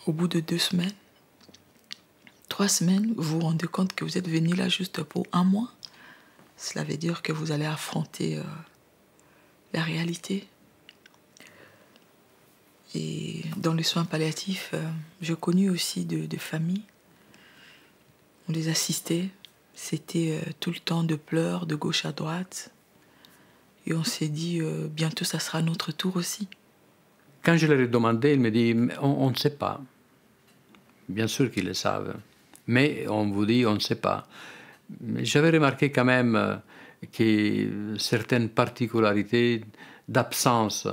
Au bout de 2 semaines, 3 semaines, vous vous rendez compte que vous êtes venu là juste pour 1 mois. Cela veut dire que vous allez affronter la réalité. Et dans les soins palliatifs, j'ai connu aussi de familles. On les assistait. C'était tout le temps de pleurs, de gauche à droite. Et on s'est dit, bientôt ça sera notre tour aussi. Quand je leur ai demandé, ils me disent, on ne sait pas. Bien sûr qu'ils le savent. Mais on vous dit, on ne sait pas. J'avais remarqué quand même que certaines particularités d'absence.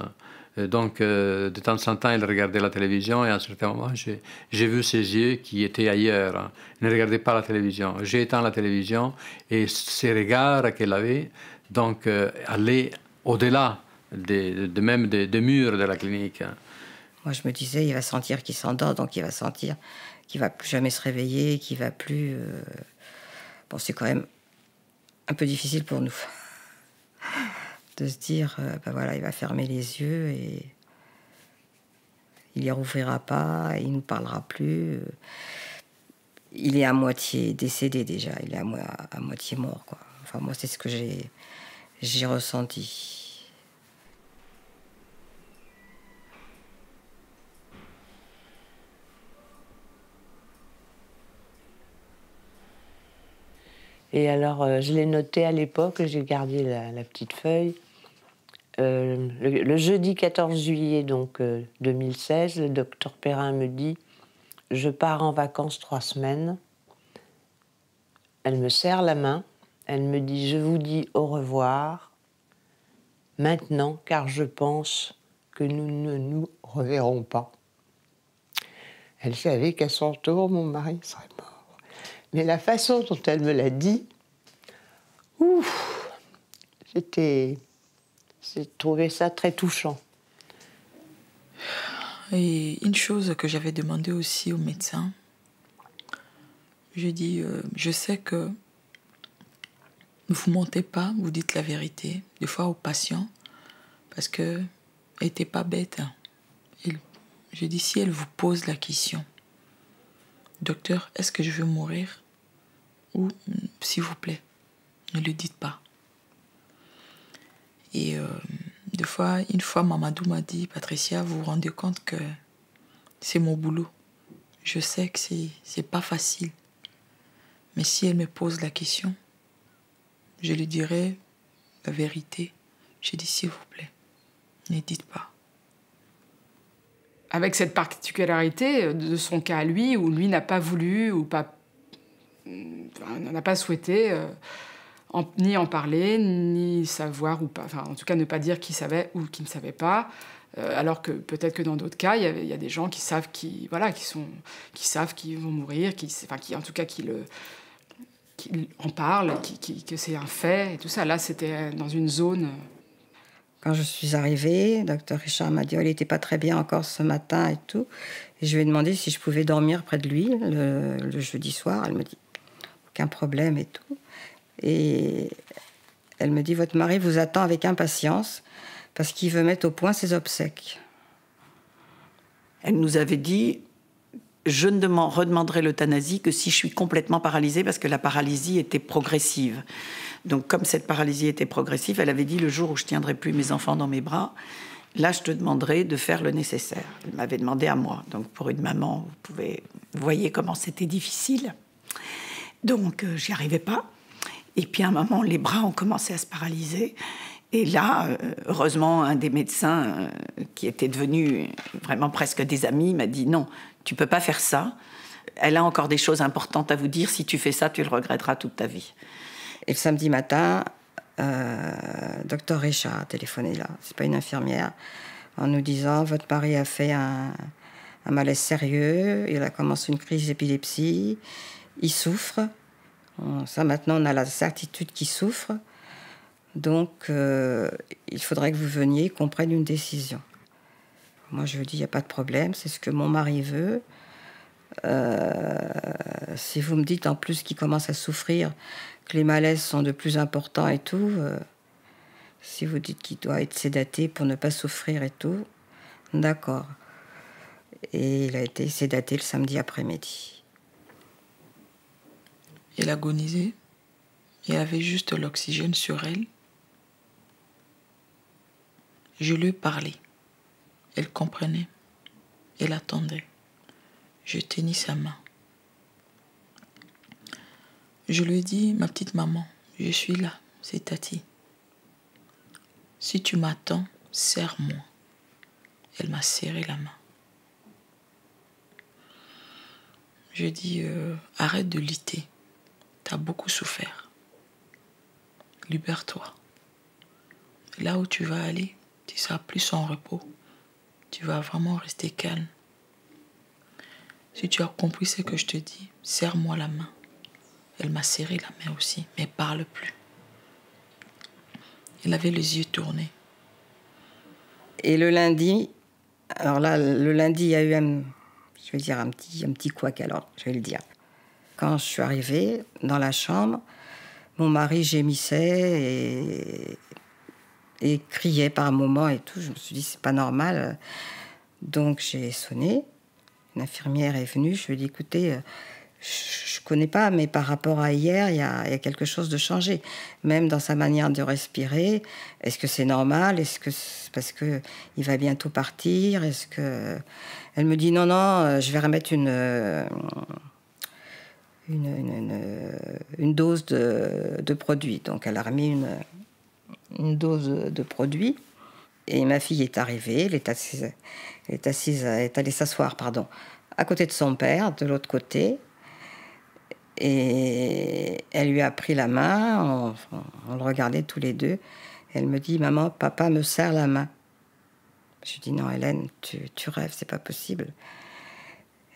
Donc, de temps en temps, il regardait la télévision et à un certain moment, j'ai vu ses yeux qui étaient ailleurs. Il ne regardait pas la télévision. J'ai éteint la télévision et ces regards qu'elle avait donc, allaient au-delà même des murs de la clinique. Moi, je me disais, il va sentir qu'il s'endort, donc il va sentir qu'il va plus jamais se réveiller, qu'il va plus... Bon, c'est quand même un peu difficile pour nous de se dire, ben voilà, il va fermer les yeux et il les rouvrira pas, il nous parlera plus. Il est à moitié décédé déjà, il est à moitié mort, quoi. Enfin, moi, c'est ce que j'ai ressenti. Et alors, je l'ai noté à l'époque, j'ai gardé la petite feuille. Le jeudi 14 juillet donc, 2016, le docteur Perrin me dit « Je pars en vacances 3 semaines ». Elle me serre la main, elle me dit « Je vous dis au revoir, maintenant, car je pense que nous ne nous reverrons pas ». Elle savait qu'à son tour, mon mari serait mort. Mais la façon dont elle me l'a dit, ouf, j'ai trouvé ça très touchant. Et une chose que j'avais demandé aussi au médecin, je dis, je sais que vous mentez pas, vous dites la vérité, des fois aux patients, parce que elle n'était pas bête. Je dis, si elle vous pose la question, docteur, est-ce que je veux mourir? Ou, s'il vous plaît, ne le dites pas. Et une fois, Mamadou m'a dit, Patricia, vous vous rendez compte que c'est mon boulot. Je sais que c'est pas facile. Mais si elle me pose la question, je lui dirai la vérité. J'ai dit, s'il vous plaît, ne dites pas. Avec cette particularité de son cas à lui, où lui n'a pas voulu ou n'a pas souhaité ni en parler, ni savoir ou pas, enfin en tout cas ne pas dire qu'il savait ou qu'il ne savait pas, alors que peut-être que dans d'autres cas, il y a des gens qui savent qui savent qu'ils vont mourir, qui en tout cas qui en parlent, que c'est un fait et tout ça. Là, c'était dans une zone. Quand je suis arrivée, docteur Richard m'a dit, oh, il n'était pas très bien encore ce matin et tout. Et je lui ai demandé si je pouvais dormir près de lui le jeudi soir. Elle me dit, aucun problème et tout. Et elle me dit, votre mari vous attend avec impatience parce qu'il veut mettre au point ses obsèques. Elle nous avait dit, je ne redemanderai l'euthanasie que si je suis complètement paralysée, parce que la paralysie était progressive. Donc comme cette paralysie était progressive, elle avait dit, le jour où je ne tiendrai plus mes enfants dans mes bras, là je te demanderai de faire le nécessaire. Elle m'avait demandé à moi. Donc pour une maman, vous voyez comment c'était difficile. Donc j'y arrivais pas. Et puis à un moment, les bras ont commencé à se paralyser. Et là, heureusement, un des médecins qui était devenu vraiment presque des amis m'a dit « Non, tu ne peux pas faire ça. Elle a encore des choses importantes à vous dire. Si tu fais ça, tu le regretteras toute ta vie. » Et le samedi matin, docteur Richard a téléphoné là. C'est pas une infirmière. En nous disant « Votre mari a fait un malaise sérieux. Il a commencé une crise d'épilepsie. Il souffre. » Ça, maintenant, on a la certitude qu'il souffre. Donc, il faudrait que vous veniez, qu'on prenne une décision. Moi, je lui dis, il n'y a pas de problème, c'est ce que mon mari veut. Si vous me dites en plus qu'il commence à souffrir, que les malaises sont de plus importants et tout, si vous dites qu'il doit être sédaté pour ne pas souffrir et tout, d'accord. Et il a été sédaté le samedi après-midi. Elle agonisait. Il avait juste l'oxygène sur elle. Je lui parlais. Elle comprenait. Elle attendait. Je tenais sa main. Je lui ai dit, ma petite maman, je suis là, c'est Tati. Si tu m'attends, serre-moi. Elle m'a serré la main. Je dis, arrête de lutter. T'as beaucoup souffert. Libère-toi. Là où tu vas aller, tu seras plus en repos. Tu vas vraiment rester calme. Si tu as compris ce que je te dis, serre-moi la main. Elle m'a serré la main aussi, mais parle plus. Elle avait les yeux tournés. Et le lundi, alors là, le lundi, il y a eu un petit couac, alors, je vais le dire. Quand je suis arrivée dans la chambre, mon mari gémissait et criait par moments et tout. Je me suis dit, c'est pas normal. Donc j'ai sonné. Une infirmière est venue. Je lui ai dit, écoutez, je connais pas, mais par rapport à hier, il y a quelque chose de changé. Même dans sa manière de respirer. Est-ce que c'est normal? Est-ce que c'est parce qu'il va bientôt partir? Est-ce que... Elle me dit, non, je vais remettre une dose de produit. Donc elle a remis une dose de produit. Et ma fille est arrivée, elle est allée s'asseoir, à côté de son père, de l'autre côté. Et elle lui a pris la main, on le regardait tous les deux. Elle me dit, maman, papa me serre la main. Je lui dis, non Hélène, tu rêves, c'est pas possible.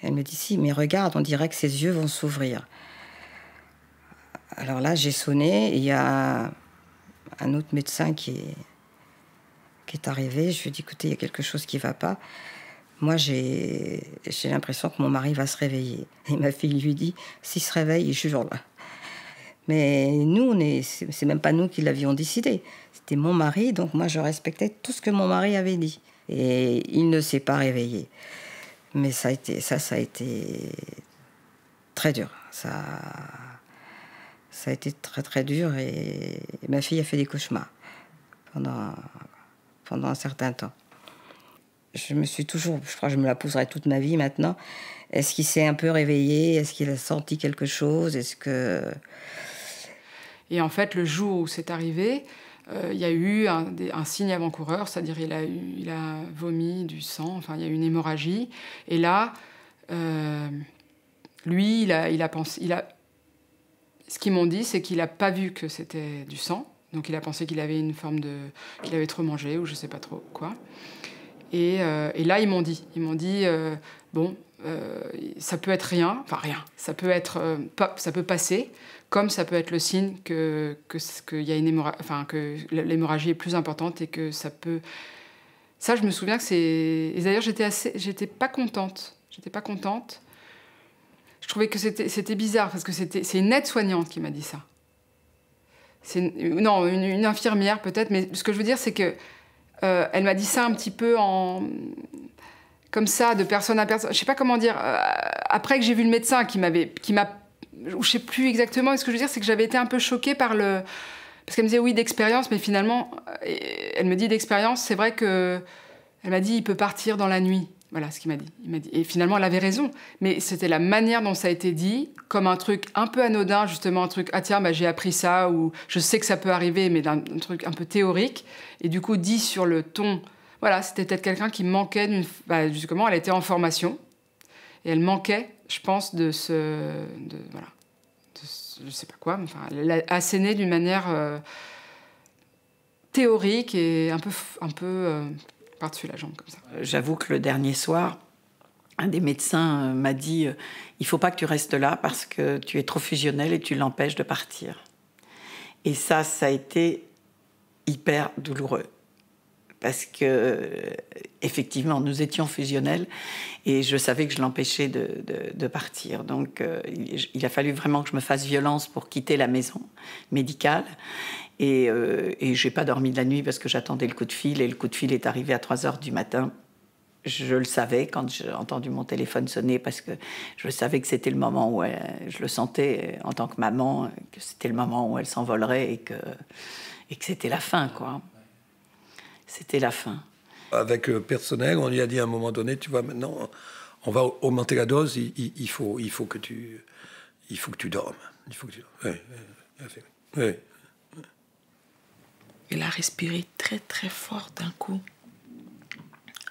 Elle me dit, si, mais regarde, on dirait que ses yeux vont s'ouvrir. Alors là, j'ai sonné, et il y a un autre médecin qui est arrivé. Je lui ai dit, écoutez, il y a quelque chose qui ne va pas. Moi, j'ai l'impression que mon mari va se réveiller. Et ma fille lui dit, s'il se réveille, il jure là. Mais nous, c'est même pas nous qui l'avions décidé. C'était mon mari, donc moi, je respectais tout ce que mon mari avait dit. Et il ne s'est pas réveillé. Mais ça a été très dur. Ça a été très, très dur. Et ma fille a fait des cauchemars pendant un certain temps. Je me suis toujours, je crois que je me la poserai toute ma vie maintenant. Est-ce qu'il s'est un peu réveillé? Est-ce qu'il a senti quelque chose? Et en fait, le jour où c'est arrivé, il y a eu un signe avant-coureur, c'est-à-dire il a vomi du sang, enfin il y a eu une hémorragie. Et là, lui, il a pensé, ce qu'ils m'ont dit, c'est qu'il n'a pas vu que c'était du sang. Donc il a pensé qu'il avait qu'il avait trop mangé ou je sais pas trop quoi. Et là ils m'ont dit, ça peut être rien, ça peut ça peut passer, comme ça peut être le signe qu'il y a que l'hémorragie est plus importante et que ça peut. Ça, je me souviens que c'est. Et d'ailleurs, j'étais pas contente. Je trouvais que c'était bizarre parce que c'est une aide-soignante qui m'a dit ça. Non, une infirmière peut-être, mais ce que je veux dire, c'est que elle m'a dit ça un petit peu comme ça, de personne à personne. Je sais pas comment dire. Après que j'ai vu le médecin qui m'a, je sais plus exactement. Ce que je veux dire, c'est que j'avais été un peu choquée par parce qu'elle me disait oui d'expérience, mais finalement, elle me dit d'expérience. C'est vrai que elle m'a dit il peut partir dans la nuit. Voilà ce qu'il m'a dit. Il m'a dit. Et finalement, elle avait raison. Mais c'était la manière dont ça a été dit, comme un truc un peu anodin, justement, un truc, ah tiens, j'ai appris ça, ou je sais que ça peut arriver, mais un truc un peu théorique. Et du coup, dit sur le ton, voilà, c'était peut-être quelqu'un qui manquait justement, elle était en formation. Et elle manquait, je pense, je sais pas quoi, mais enfin, elle l'a asséné d'une manière théorique et un peu par-dessus la jambe, comme ça. J'avoue que le dernier soir, un des médecins m'a dit « Il ne faut pas que tu restes là parce que tu es trop fusionnel et tu l'empêches de partir. » Et ça a été hyper douloureux. Parce que, effectivement, nous étions fusionnels et je savais que je l'empêchais de partir. Donc, il a fallu vraiment que je me fasse violence pour quitter la maison médicale. Et je n'ai pas dormi de la nuit parce que j'attendais le coup de fil. Et le coup de fil est arrivé à 3h du matin. je le savais quand j'ai entendu mon téléphone sonner, parce que je savais que c'était le moment où je le sentais en tant que maman, que c'était le moment où elle s'envolerait et que c'était la fin, quoi. C'était la fin. Avec le personnel, on lui a dit à un moment donné, tu vois, maintenant, on va augmenter la dose, il faut que tu dormes. Il faut que tu dormes. Oui. Il a respiré très très fort d'un coup.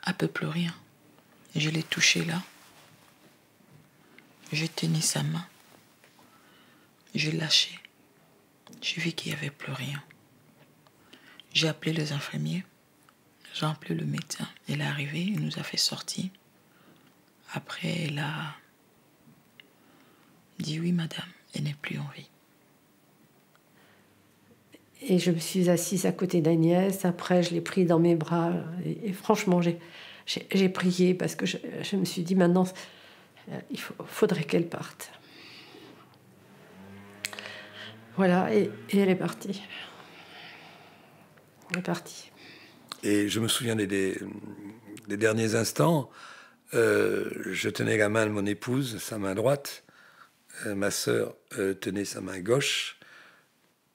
Elle ne peut plus rien. Je l'ai touché là. J'ai tenu sa main. J'ai lâché. J'ai vu qu'il n'y avait plus rien. J'ai appelé les infirmiers. J'ai appelé le médecin. Il est arrivé, il nous a fait sortir. Après, elle a dit oui, madame, elle n'est plus en vie. Et je me suis assise à côté d'Agnès. Après, je l'ai pris dans mes bras. Et franchement, j'ai prié parce que je me suis dit maintenant, il faudrait qu'elle parte. Voilà, et elle est partie. Elle est partie. Et je me souviens des derniers instants. Je tenais la main de mon épouse, sa main droite. Ma sœur tenait sa main gauche.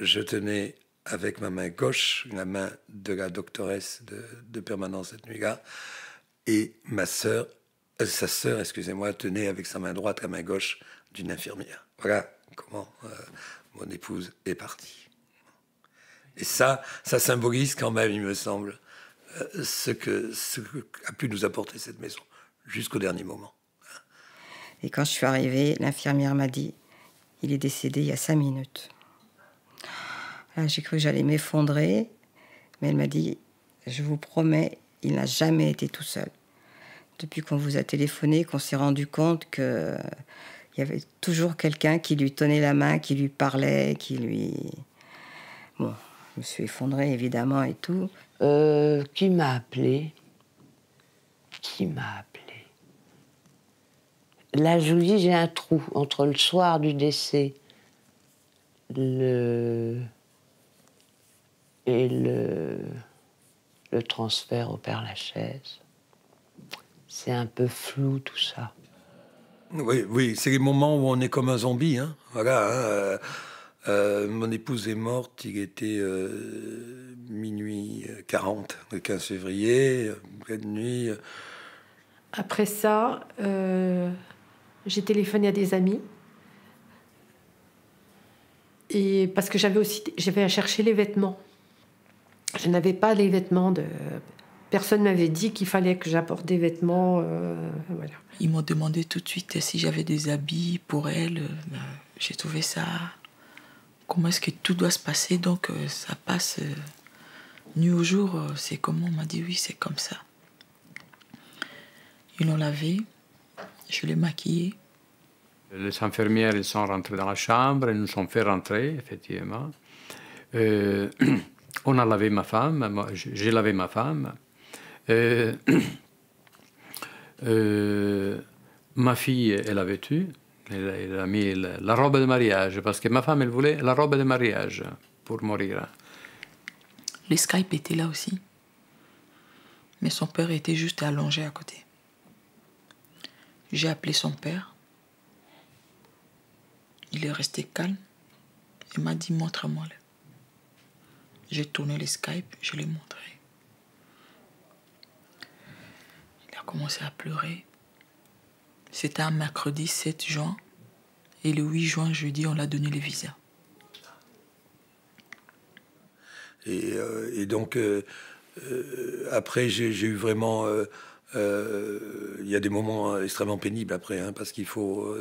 Je tenais avec ma main gauche la main de la doctoresse de permanence cette nuit-là. Et sa sœur, excusez-moi, tenait avec sa main droite la main gauche d'une infirmière. Voilà comment mon épouse est partie. Et ça symbolise quand même, il me semble, ce que a pu nous apporter cette maison, jusqu'au dernier moment. Et quand je suis arrivée, l'infirmière m'a dit « Il est décédé il y a 5 minutes ». Là, j'ai cru que j'allais m'effondrer, mais elle m'a dit « Je vous promets, il n'a jamais été tout seul. Depuis qu'on vous a téléphoné, qu'on s'est rendu compte qu'il y avait toujours quelqu'un qui lui tenait la main, qui lui parlait, qui lui... » Bon, je me suis effondrée, évidemment, et tout. Qui m'a appelé? Là, je vous dis, j'ai un trou entre le soir du décès et le transfert au Père-Lachaise. C'est un peu flou, tout ça. Oui, c'est les moments où on est comme un zombie. Hein. Voilà. Mon épouse est morte, il était minuit 40, le 15 février, pleine nuit. Après ça, j'ai téléphoné à des amis. Et parce que j'avais à chercher les vêtements. Je n'avais pas les vêtements de... Personne ne m'avait dit qu'il fallait que j'apporte des vêtements. Voilà. Ils m'ont demandé tout de suite si j'avais des habits pour elle. J'ai trouvé ça... Comment est-ce que tout doit se passer? Donc ça passe nuit au jour. C'est comment? On m'a dit oui, c'est comme ça. Ils l'ont lavé. Je l'ai maquillée. Les infirmières, ils sont rentrées dans la chambre, ils nous ont fait rentrer, effectivement. On a lavé ma femme, j'ai lavé ma femme. Ma fille, elle a vêtu, elle a mis la robe de mariage, parce que ma femme, elle voulait la robe de mariage pour mourir. Le Skype était là aussi. Mais son père était juste allongé à côté. J'ai appelé son père. Il est resté calme. Il m'a dit, montre-moi-le. J'ai tourné le Skype, je l'ai montré. Il a commencé à pleurer. C'était un mercredi 7 juin. Et le 8 juin, jeudi, on l'a donné le visa. Et donc, après, j'ai eu vraiment... il y a des moments extrêmement pénibles après, hein, parce qu'il faut...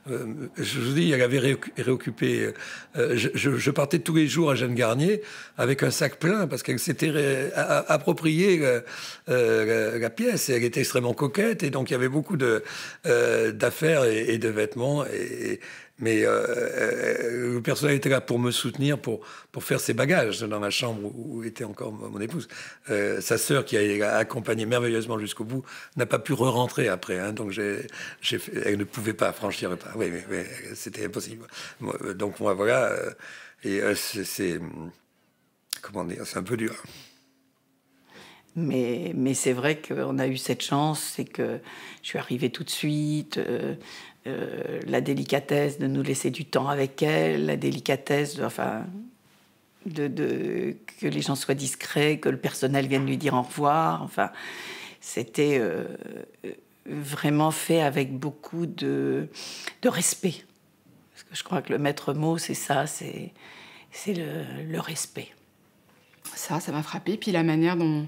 je vous dis, elle avait réoccupé... je partais tous les jours à Jeanne Garnier avec un sac plein, parce qu'elle s'était approprié la pièce. Et elle était extrêmement coquette, et donc il y avait beaucoup d'affaires et de vêtements. Mais le personnel était là pour me soutenir, pour faire ses bagages dans la chambre où était encore mon épouse. Sa sœur, qui a accompagné merveilleusement jusqu'au bout, n'a pas pu re-rentrer après. Hein, donc elle ne pouvait pas franchir le pas. Oui, mais c'était impossible. Donc moi, voilà. Et c'est comment dire, c'est un peu dur. Mais c'est vrai qu'on a eu cette chance, c'est que je suis arrivée tout de suite, la délicatesse de nous laisser du temps avec elle, la délicatesse de que les gens soient discrets, que le personnel vienne lui dire au revoir. Enfin, c'était vraiment fait avec beaucoup de respect. Parce que je crois que le maître mot, c'est ça, c'est le respect. Ça m'a frappée. Puis la manière dont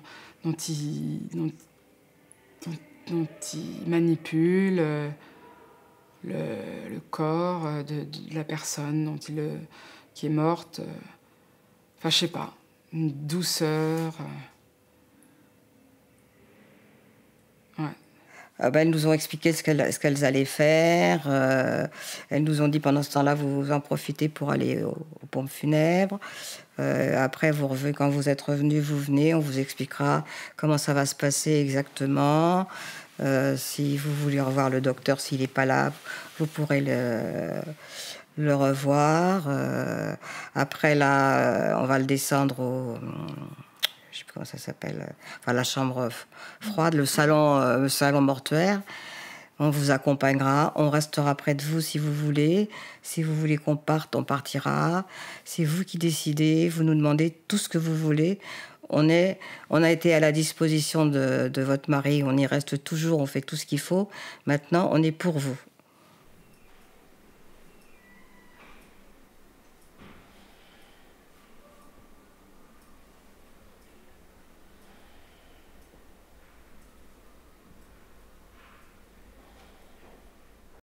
il manipule le corps de la personne qui est morte. Enfin, je sais pas, une douceur. Ouais. Elles nous ont expliqué ce qu'elles allaient faire. Elles nous ont dit pendant ce temps-là, vous en profitez pour aller aux pompes funèbres. Après, quand vous êtes revenus, vous venez, on vous expliquera comment ça va se passer exactement. Si vous voulez revoir le docteur, s'il n'est pas là, vous pourrez le revoir. Après, là, on va le descendre je sais plus comment ça s'appelle, la chambre froide, le salon mortuaire. On vous accompagnera, on restera près de vous si vous voulez. Si vous voulez qu'on parte, on partira. C'est vous qui décidez, vous nous demandez tout ce que vous voulez. On a été à la disposition de votre mari, on y reste toujours, on fait tout ce qu'il faut. Maintenant, on est pour vous.